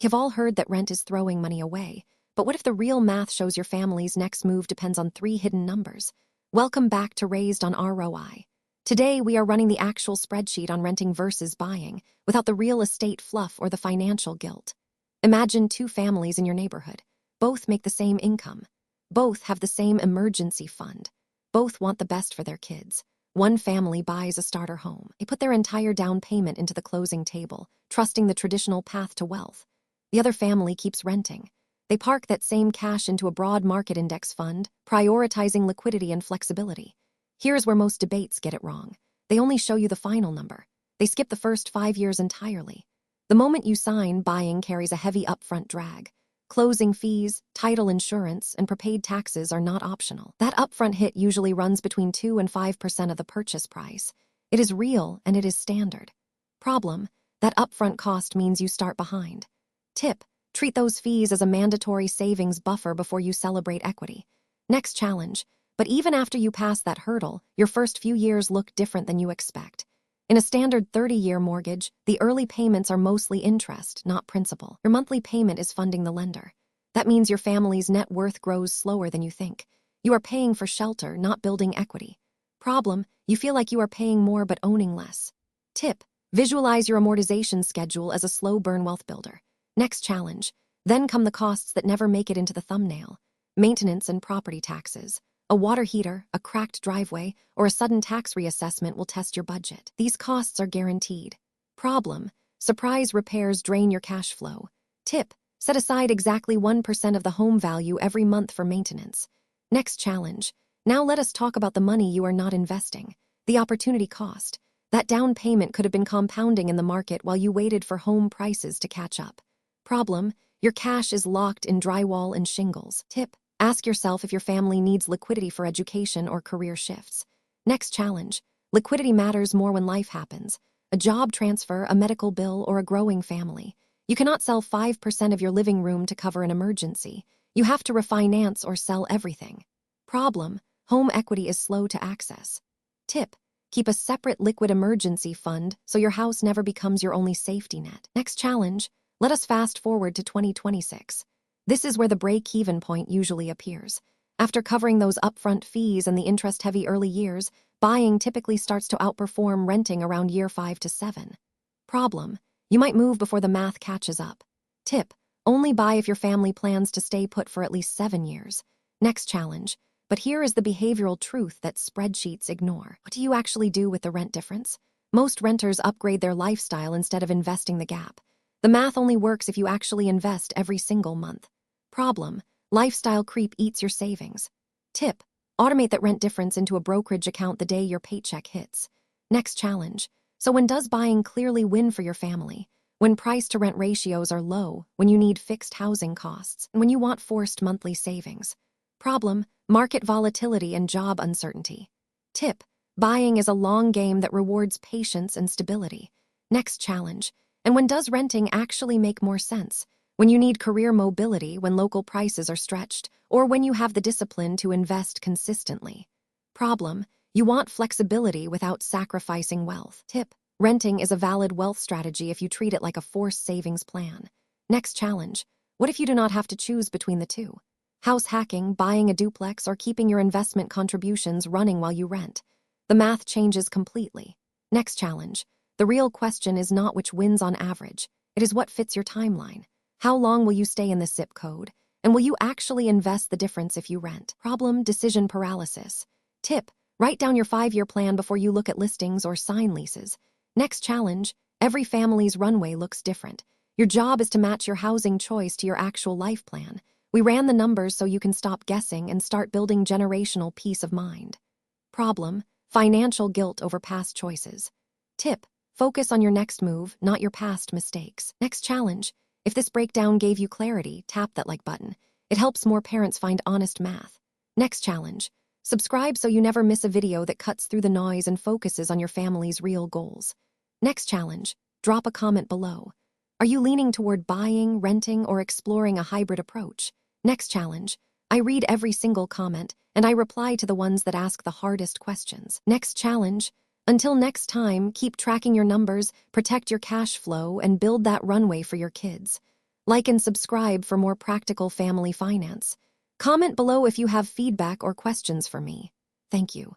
You've all heard that rent is throwing money away, but what if the real math shows your family's next move depends on 3 hidden numbers? Welcome back to Raised on ROI. Today, we are running the actual spreadsheet on renting versus buying, without the real estate fluff or the financial guilt. Imagine 2 families in your neighborhood. Both make the same income. Both have the same emergency fund. Both want the best for their kids. One family buys a starter home. They put their entire down payment into the closing table, trusting the traditional path to wealth. The other family keeps renting. They park that same cash into a broad market index fund, prioritizing liquidity and flexibility. Here's where most debates get it wrong. They only show you the final number. They skip the first 5 years entirely. The moment you sign, buying carries a heavy upfront drag. Closing fees, title insurance, and prepaid taxes are not optional. That upfront hit usually runs between 2 and 5% of the purchase price. It is real and it is standard. Problem: that upfront cost means you start behind. Tip: treat those fees as a mandatory savings buffer before you celebrate equity. Next challenge: but even after you pass that hurdle, your first few years look different than you expect. In a standard 30-year mortgage, the early payments are mostly interest, not principal. Your monthly payment is funding the lender. That means your family's net worth grows slower than you think. You are paying for shelter, not building equity. Problem: you feel like you are paying more but owning less. Tip: visualize your amortization schedule as a slow burn wealth builder. Next challenge: then come the costs that never make it into the thumbnail. Maintenance and property taxes. A water heater, a cracked driveway, or a sudden tax reassessment will test your budget. These costs are guaranteed. Problem: surprise repairs drain your cash flow. Tip: set aside exactly 1% of the home value every month for maintenance. Next challenge: now let us talk about the money you are not investing. The opportunity cost. That down payment could have been compounding in the market while you waited for home prices to catch up. Problem: your cash is locked in drywall and shingles. Tip: ask yourself if your family needs liquidity for education or career shifts. Next challenge: liquidity matters more when life happens. A job transfer, a medical bill, or a growing family. You cannot sell 5% of your living room to cover an emergency. You have to refinance or sell everything. Problem: home equity is slow to access. Tip: keep a separate liquid emergency fund so your house never becomes your only safety net. Next challenge: let us fast forward to 2026. This is where the break-even point usually appears. After covering those upfront fees and the interest-heavy early years, buying typically starts to outperform renting around year 5 to 7. Problem: you might move before the math catches up. Tip: only buy if your family plans to stay put for at least 7 years. Next challenge: but here is the behavioral truth that spreadsheets ignore. What do you actually do with the rent difference? Most renters upgrade their lifestyle instead of investing the gap. The math only works if you actually invest every single month. Problem: lifestyle creep eats your savings. Tip: automate that rent difference into a brokerage account the day your paycheck hits. Next challenge: so when does buying clearly win for your family? When price-to-rent ratios are low, when you need fixed housing costs, and when you want forced monthly savings. Problem: market volatility and job uncertainty. Tip: buying is a long game that rewards patience and stability. Next challenge: and when does renting actually make more sense? When you need career mobility, when local prices are stretched, or when you have the discipline to invest consistently. Problem: you want flexibility without sacrificing wealth. Tip: renting is a valid wealth strategy if you treat it like a forced savings plan. Next challenge: what if you do not have to choose between the two? House hacking, buying a duplex, or keeping your investment contributions running while you rent. The math changes completely. Next challenge: the real question is not which wins on average. It is what fits your timeline. How long will you stay in the zip code? And will you actually invest the difference if you rent? Problem: decision paralysis. Tip: write down your 5-year plan before you look at listings or sign leases. Next challenge: every family's runway looks different. Your job is to match your housing choice to your actual life plan. We ran the numbers so you can stop guessing and start building generational peace of mind. Problem: financial guilt over past choices. Tip: focus on your next move, not your past mistakes. Next challenge: if this breakdown gave you clarity, tap that like button. It helps more parents find honest math. Next challenge: subscribe so you never miss a video that cuts through the noise and focuses on your family's real goals. Next challenge: drop a comment below. Are you leaning toward buying, renting, or exploring a hybrid approach? Next challenge: I read every single comment, and I reply to the ones that ask the hardest questions. Next challenge: until next time, keep tracking your numbers, protect your cash flow, and build that runway for your kids. Like and subscribe for more practical family finance. Comment below if you have feedback or questions for me. Thank you.